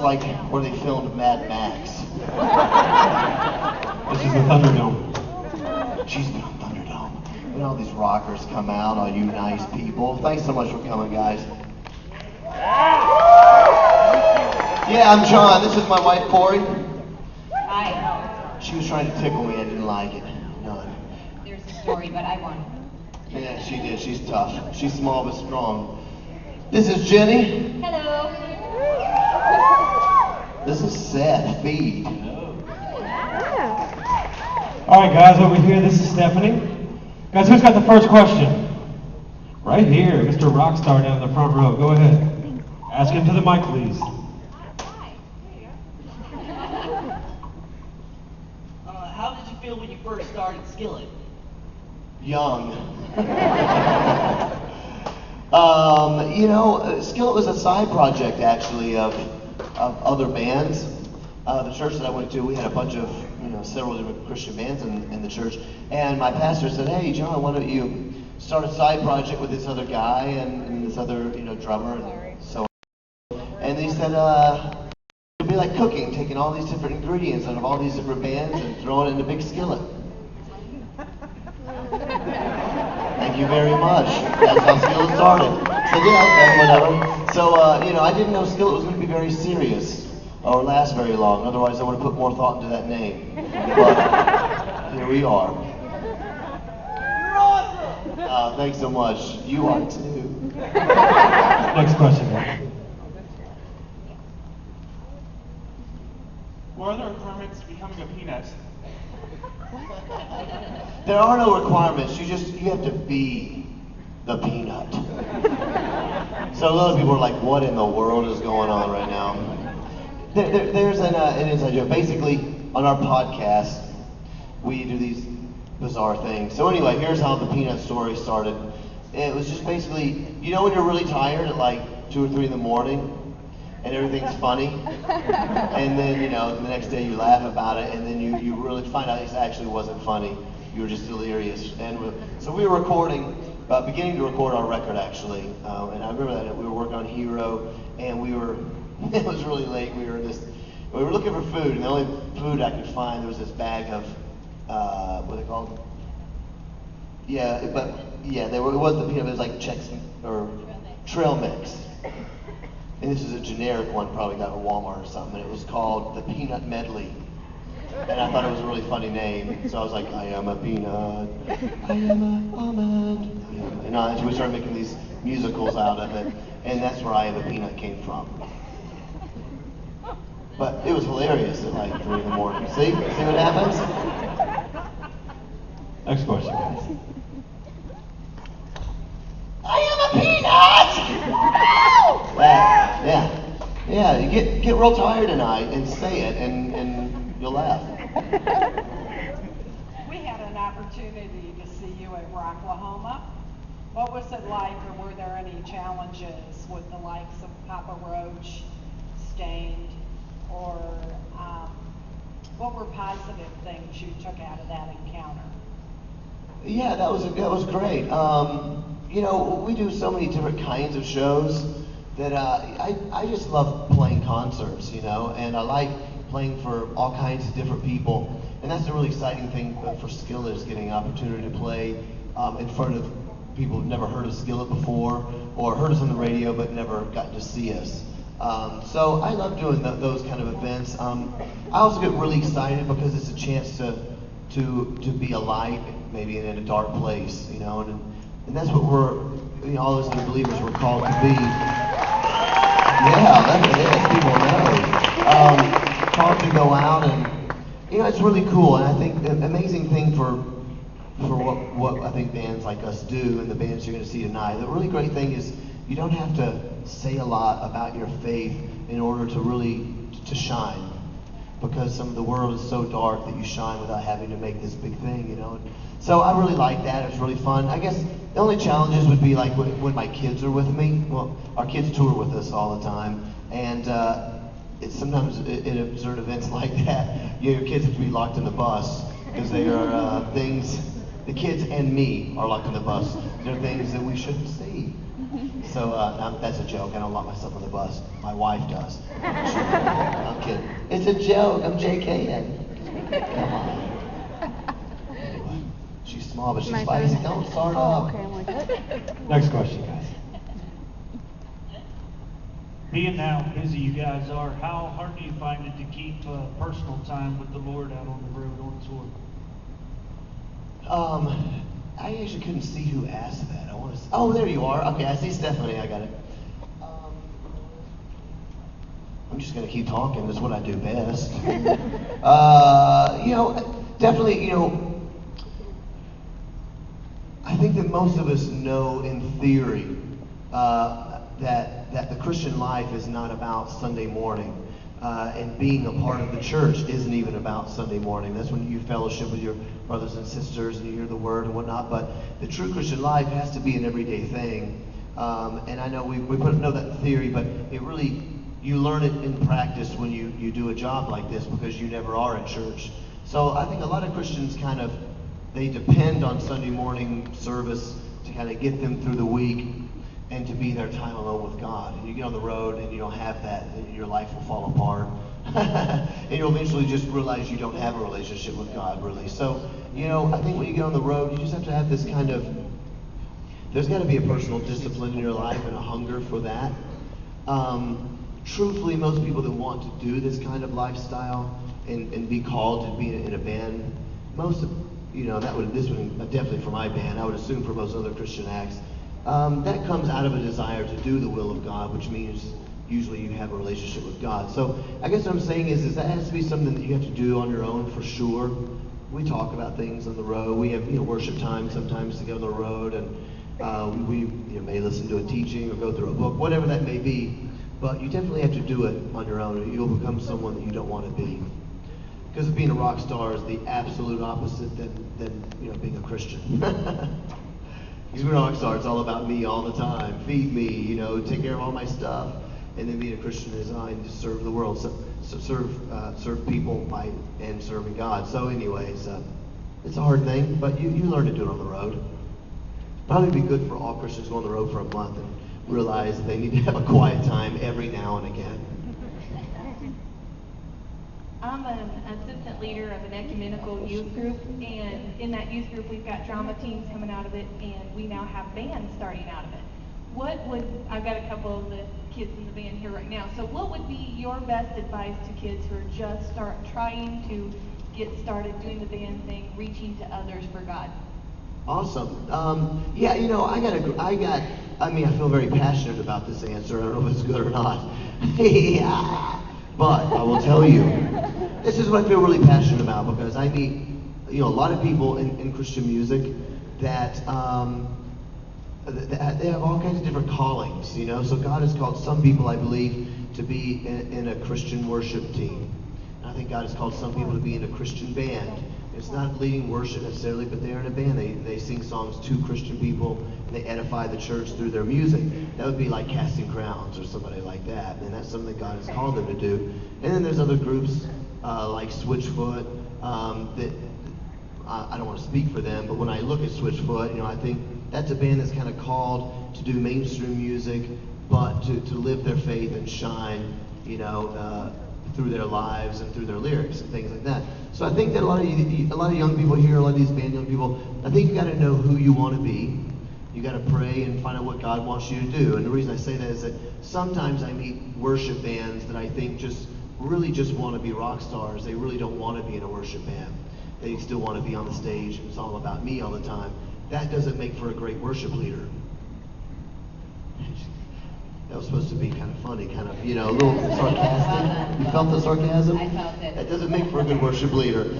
like where they filmed Mad Max. This is the Thunderdome. She's been on Thunderdome. And all these rockers come out, all you nice people. Thanks so much for coming, guys. Yeah, I'm John. This is my wife, Corey. Hi. She was trying to tickle me. I didn't like it. None. There's a story, but I won. Yeah, she did. She's tough. She's small but strong. This is Jenny. Hello. This is Seth. Feed. All right, guys, over here, this is Stephanie. Guys, who's got the first question? Right here, Mr. Rockstar down in the front row. Go ahead. Ask him to the mic, please. How did you feel when you first started Skillet? Young. Skillet was a side project actually of other bands. The church that I went to, we had a bunch of, several different Christian bands in the church. And my pastor said, "Hey, John, why don't you start a side project with this other guy and this other, drummer and so." And he said, it'd be like cooking, taking all these different ingredients out of all these different bands and throwing it in a big skillet. Thank you very much. That's how Skillet started. So yeah, okay, whatever. So, I didn't know Skillet was going to be very serious or last very long. Otherwise, I would have put more thought into that name. But here we are. You're awesome! Thanks so much. You are too. Next question, guys. What are the requirements to becoming a peanut? There are no requirements. You have to be the peanut. So a lot of people are like, "What in the world is going on right now?" There's an inside joke. Basically, on our podcast, we do these bizarre things. So anyway, here's how the peanut story started. It was just basically, when you're really tired at like 2 or 3 in the morning, and everything's funny, and then the next day you laugh about it, and then you really find out it actually wasn't funny. You were just delirious. And so we were beginning to record our record actually, and I remember that we were working on Hero, and it was really late. We were looking for food, and the only food I could find, there was this bag of what are they called? Yeah, it wasn't the peanut, it was like Chex or Trail Mix. And this is a generic one, probably got at Walmart or something, and it was called the Peanut Medley. And I thought it was a really funny name, so I was like, "I am a peanut, I am a almond." And so we started making these musicals out of it, and that's where I Am a Peanut came from. But it was hilarious at like 3 in the morning. See what happens? Next question, guys. I am a peanut! Yeah, you get real tired tonight and say it and you'll laugh. We had an opportunity to see you at Rocklahoma. What was it like, or were there any challenges with the likes of Papa Roach, Stained, or what were positive things you took out of that encounter? Yeah, that was great. We do so many different kinds of shows that I just love playing concerts, and I like playing for all kinds of different people. And that's the really exciting thing for Skillet, is getting an opportunity to play in front of people who've never heard of Skillet before, or heard us on the radio but never gotten to see us. So I love doing those kind of events. I also get really excited because it's a chance to be a light, maybe in a dark place, and that's what all those new believers were called to be. Yeah, that's what it is. People know. Called to go out and, it's really cool. And I think the amazing thing for what I think bands like us do, and the bands you're going to see tonight, the really great thing is you don't have to say a lot about your faith in order to really to shine. Because some of the world is so dark that you shine without having to make this big thing, So I really like that. It's really fun. I guess the only challenges would be like when my kids are with me. Well, our kids tour with us all the time, and sometimes in absurd events like that, your kids have to be locked in the bus because they are things. The kids and me are locked in the bus. They're things that we shouldn't see. So that's a joke. I don't lock myself on the bus. My wife does. I'm kidding. It's a joke. I'm JKing. Come on. Anyway, she's small, but she's spicy. Don't start up. Next question, guys. Being how busy you guys are, how hard do you find it to keep personal time with the Lord out on the road on tour? I actually couldn't see who asked that. I want to. Oh, there you are. Okay, I see Stephanie. I got it. I'm just gonna keep talking. That's what I do best. Definitely. I think that most of us know, in theory, that the Christian life is not about Sunday morning. And being a part of the church isn't even about Sunday morning. That's when you fellowship with your brothers and sisters and you hear the word and whatnot. But the true Christian life has to be an everyday know that in theory, but it really, you learn it in practice when you do a job like this, because you never are in church. So I think a lot of Christians they depend on Sunday morning service to kind of get them through the week and to be their time alone with God. And you get on the road and you don't have that, and your life will fall apart. And you'll eventually just realize you don't have a relationship with God, really. So, I think when you get on the road, you just have to have this there's got to be a personal discipline in your life and a hunger for that. Truthfully, most people that want to do this kind of lifestyle and be called to be in a band, this would definitely for my band, I would assume for most other Christian acts, that comes out of a desire to do the will of God, which means usually you have a relationship with God. So I guess what I'm saying is that has to be something that you have to do on your own for sure. We talk about things on the road. We have worship time sometimes to go on the road, and we may listen to a teaching or go through a book, whatever that may be. But you definitely have to do it on your own, or you'll become someone that you don't want to be. Because being a rock star is the absolute opposite than being a Christian. Because being a rock star, it's all about me all the time. Feed me, take care of all my stuff. And then being a Christian is designed to serve the world, so serve people and serving God. So anyways, it's a hard thing, but you learn to do it on the road. Probably be good for all Christians to go on the road for a month and realize they need to have a quiet time every now and again. I'm an assistant leader of an ecumenical youth group, and in that youth group we've got drama teams coming out of it, and we now have bands starting out of it. I've got a couple of the kids in the band here right now, so what would be your best advice to kids who are just trying to get started doing the band thing, reaching to others for God? Awesome. I feel very passionate about this answer. I don't know if it's good or not. Yeah. But I will tell you, this is what I feel really passionate about, because I meet, a lot of people in Christian music that they have all kinds of different callings, So God has called some people, I believe, to be in a Christian worship team. And I think God has called some people to be in a Christian band. It's not leading worship necessarily, but they're in a band. They sing songs to Christian people, and they edify the church through their music. That would be like Casting Crowns or somebody like that, and that's something that God has called them to do. And then there's other groups like Switchfoot that I don't want to speak for them, but when I look at Switchfoot, I think that's a band that's kind of called to do mainstream music, but to live their faith and shine, through their lives and through their lyrics and things like that. So I think that a lot of young people here, a lot of these band young people, I think you got to know who you want to be. You got to pray and find out what God wants you to do. And the reason I say that is that sometimes I meet worship bands that I think really just want to be rock stars. They really don't want to be in a worship band. They still want to be on the stage, and it's all about me all the time. That doesn't make for a great worship leader. That was supposed to be kind of funny, a little sarcastic. You felt the sarcasm? I felt it. That doesn't make for a good worship leader.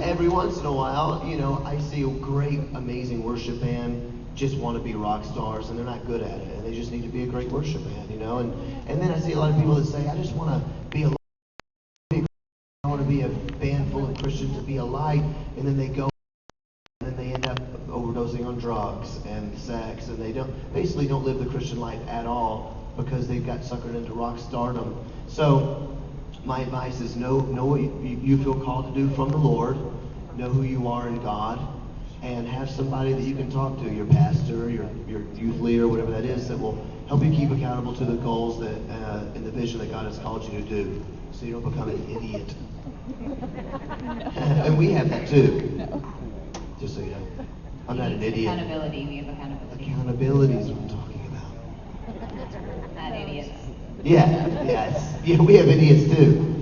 Every once in a while, I see a great, amazing worship band just want to be rock stars, and they're not good at it, and they just need to be a great worship band, And then I see a lot of people that say, I just want to be I want to be a band full of Christians, to be a light, and then they go. And then they end up overdosing on drugs and sex, and they basically don't live the Christian life at all because they've got suckered into rock stardom. So my advice is know what you feel called to do from the Lord, know who you are in God, and have somebody that you can talk to, your pastor, your youth leader, whatever that is, that will help you keep accountable to the goals that and the vision that God has called you to do, so you don't become an idiot. And we have that too. Just so you know, I'm not an idiot. Accountability, we have accountability. Accountability is what I'm talking about. Not idiots. Yeah, we have idiots too.